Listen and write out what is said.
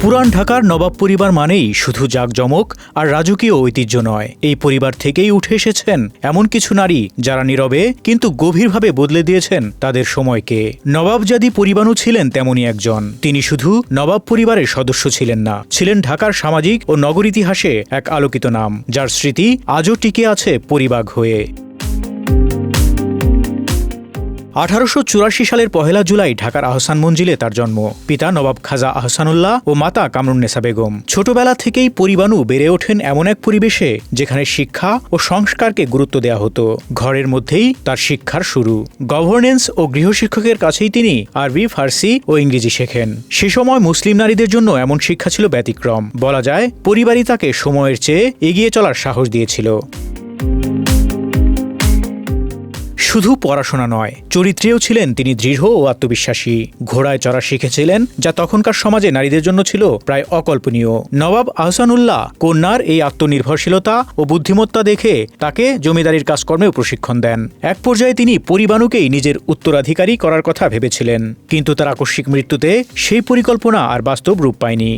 পুরান ঢাকার নবাব পরিবার মানেই শুধু জাঁকজমক আর রাজকীয় ঐতিহ্য নয়, এই পরিবার থেকেই উঠে এসেছেন এমন কিছু নারী যারা নীরবে কিন্তু গভীরভাবে বদলে দিয়েছেন তাদের সময়কে। নবাবজাদি পরিবাণু ছিলেন তেমনই একজন। তিনি শুধু নবাব পরিবারের সদস্য ছিলেন না, ছিলেন ঢাকার সামাজিক ও নগর ইতিহাসে এক আলোকিত নাম, যার স্মৃতি আজও টিকে আছে পরিবাগ হয়ে। 1884 সালের 1 জুলাই ঢাকার আহসান মঞ্জিলে তার জন্ম। পিতা নবাব খাজা আহসানুল্লাহ ও মাতা কামরুন্নেসা বেগম। ছোটবেলা থেকেই পরিবাণু বেড়ে ওঠেন এমন এক পরিবেশে যেখানে শিক্ষা ও সংস্কারকে গুরুত্ব দেওয়া হতো। ঘরের মধ্যেই তার শিক্ষার শুরু। গভর্নেন্স ও গৃহশিক্ষকের কাছেই তিনি আরবি, ফার্সি ও ইংরেজি শেখেন। সে সময় মুসলিম নারীদের জন্য এমন শিক্ষা ছিল ব্যতিক্রম। বলা যায় পরিবারই তাকে সময়ের চেয়ে এগিয়ে চলার সাহস দিয়েছিল। শুধু পড়াশোনা নয়, চরিত্রেও ছিলেন তিনি দৃঢ় ও আত্মবিশ্বাসী। ঘোড়ায় চড়া শিখেছিলেন, যা তখনকার সমাজে নারীদের জন্য ছিল প্রায় অকল্পনীয়। নবাব আহসানুল্লাহ কন্যার এই আত্মনির্ভরশীলতা ও বুদ্ধিমত্তা দেখে তাকে জমিদারির কাজকর্মেও প্রশিক্ষণ দেন। এক পর্যায়ে তিনি পরিবাণুকেই নিজের উত্তরাধিকারী করার কথা ভেবেছিলেন, কিন্তু তার আকস্মিক মৃত্যুতে সেই পরিকল্পনা আর বাস্তব রূপ পায়নি।